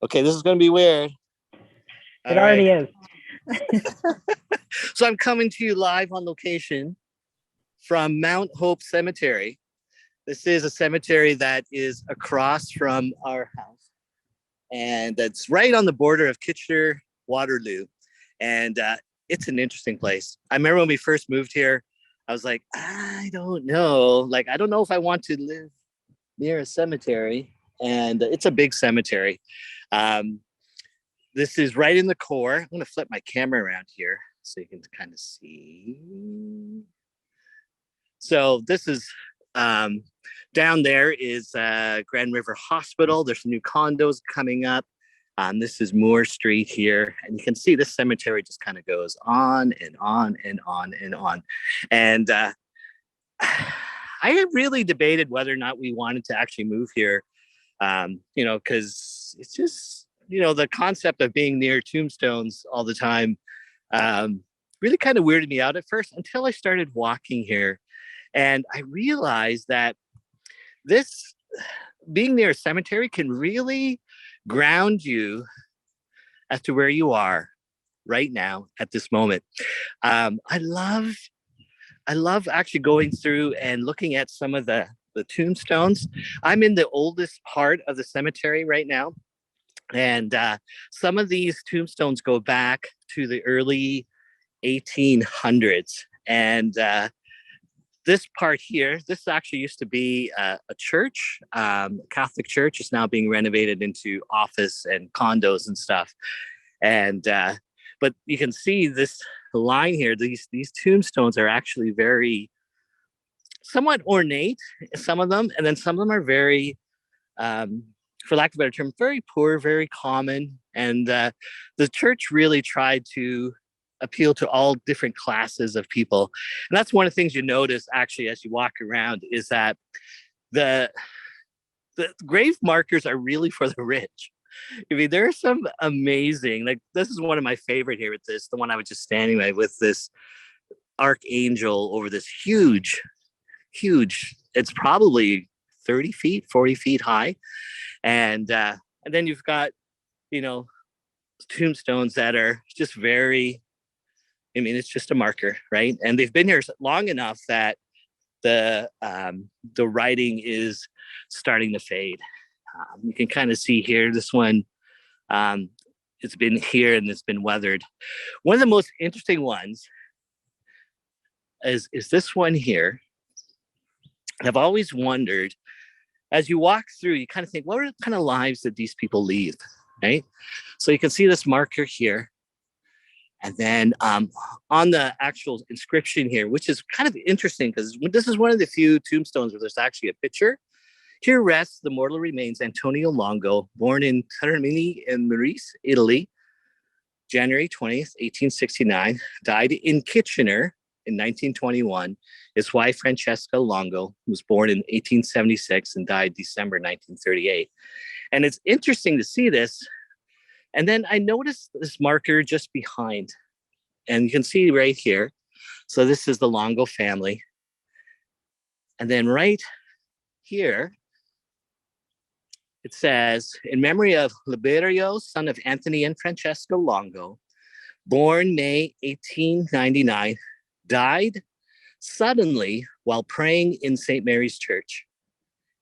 Okay, this is going to be weird. It All right. already is. So I'm coming to you live on location from Mount Hope Cemetery. This is a cemetery that is across from our house, and it's right on the border of Kitchener, Waterloo. And it's an interesting place. I remember when we first moved here, I was like, I don't know. Like, I don't know if I want to live near a cemetery. And it's a big cemetery. Um, this is right in the core. I'm going to flip my camera around here so you can kind of see. So this is down there is Grand River Hospital. There's new condos coming up. This is Moore Street here, and you can see this cemetery just kind of goes on and on and on and on. And I really debated whether or not we wanted to actually move here, because it's just, the concept of being near tombstones all the time really kind of weirded me out at first until I started walking here. And I realized that this being near a cemetery can really ground you as to where you are right now at this moment. I love actually going through and looking at some of the tombstones. I'm in the oldest part of the cemetery right now, and some of these tombstones go back to the early 1800s, and this part here, this actually used to be a church, Catholic church. Is now being renovated into office and condos and stuff. And but you can see this line here. These tombstones are actually very somewhat ornate, some of them, and then some of them are very, for lack of a better term, very poor, very common. And the church really tried to appeal to all different classes of people. And that's one of the things you notice actually as you walk around is that the the grave markers are really for the rich. I mean, there are some amazing, like this is one of my favorite here with this, the one I was just standing with this archangel over this huge, it's probably 30 feet, 40 feet high. And then you've got, you know, tombstones that are just very, I mean, it's just a marker, right? And they've been here long enough that the writing is starting to fade. You can kind of see here, this one, it's been here and it's been weathered. One of the most interesting ones is this one here. I've always wondered, as you walk through, you kind of think, what are the kind of lives that these people lead, right? So you can see this marker here. And then on the actual inscription here, which is kind of interesting because this is one of the few tombstones where there's actually a picture. Here rests the mortal remains Antonio Longo, born in Termini in Maurice, Italy, January 20th, 1869, died in Kitchener in 1921. His wife, Francesca Longo, was born in 1876 and died December 1938. And it's interesting to see this. And then I noticed this marker just behind, and you can see right here. So this is the Longo family. And then right here, it says, in memory of Liberio, son of Anthony and Francesca Longo, born May 1899, died suddenly while praying in St. Mary's Church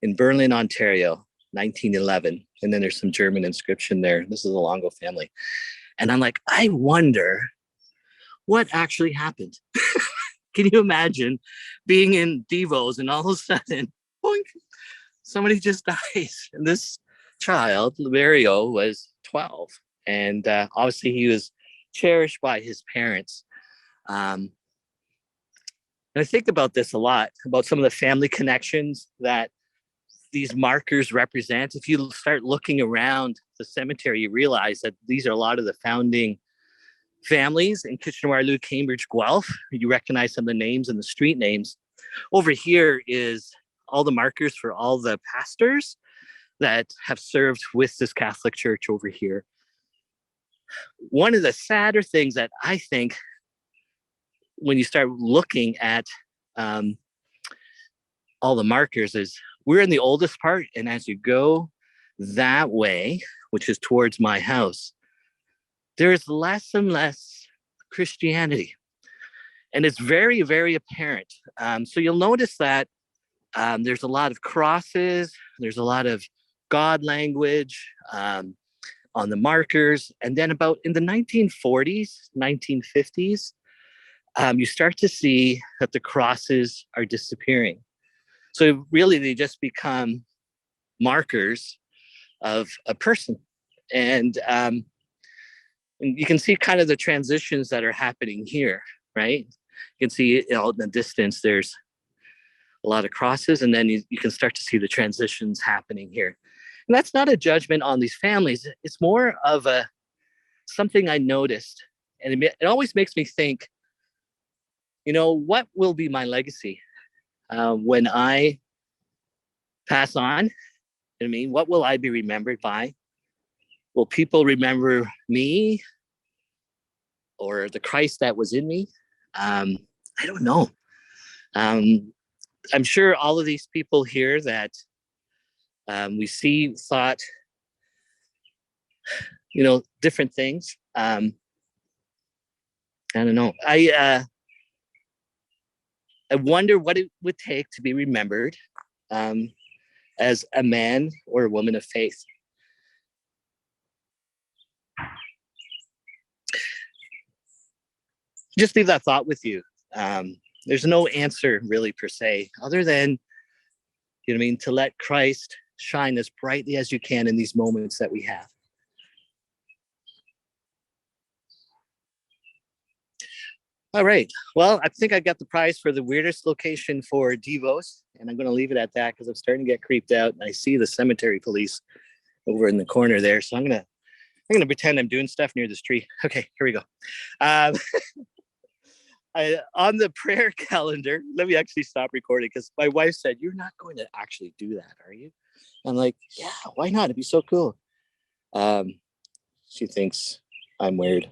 in Berlin, Ontario, 1911. And then there's some German inscription there. This is the Longo family. And I'm like, I wonder what actually happened. Can you imagine being in Devos and all of a sudden, boink, somebody just dies? And this child, Liberio, was 12. And obviously he was cherished by his parents. And I think about this a lot, about some of the family connections that these markers represent. If you start looking around the cemetery, you realize that these are a lot of the founding families in Kitchener-Waterloo, Cambridge, Guelph. You recognize some of the names and the street names. Over here is all the markers for all the pastors that have served with this Catholic Church over here. One of the sadder things that I think when you start looking at all the markers is we're in the oldest part, and as you go that way, which is towards my house, there's less and less Christianity. And it's very, very apparent. So you'll notice that there's a lot of crosses, there's a lot of God language on the markers. And then about in the 1940s, 1950s, you start to see that the crosses are disappearing. So really, they just become markers of a person. And you can see kind of the transitions that are happening here, right? You can see in the distance, there's a lot of crosses, and then you can start to see the transitions happening here. And that's not a judgment on these families. It's more of something I noticed. And it always makes me think, what will be my legacy when I pass on? I mean, what will I be remembered by? Will people remember me or the Christ that was in me? I don't know. I'm sure all of these people here that we see thought, different things. I don't know. I wonder what it would take to be remembered as a man or a woman of faith. Just leave that thought with you. There's no answer really per se, other than, to let Christ shine as brightly as you can in these moments that we have. All right. Well, I think I got the prize for the weirdest location for Devos, and I'm going to leave it at that because I'm starting to get creeped out, and I see the cemetery police over in the corner there. So I'm gonna pretend I'm doing stuff near this tree. Okay, here we go. On the prayer calendar, let me actually stop recording because my wife said, "You're not going to actually do that, are you?" I'm like, "Yeah, why not? It'd be so cool." She thinks I'm weird.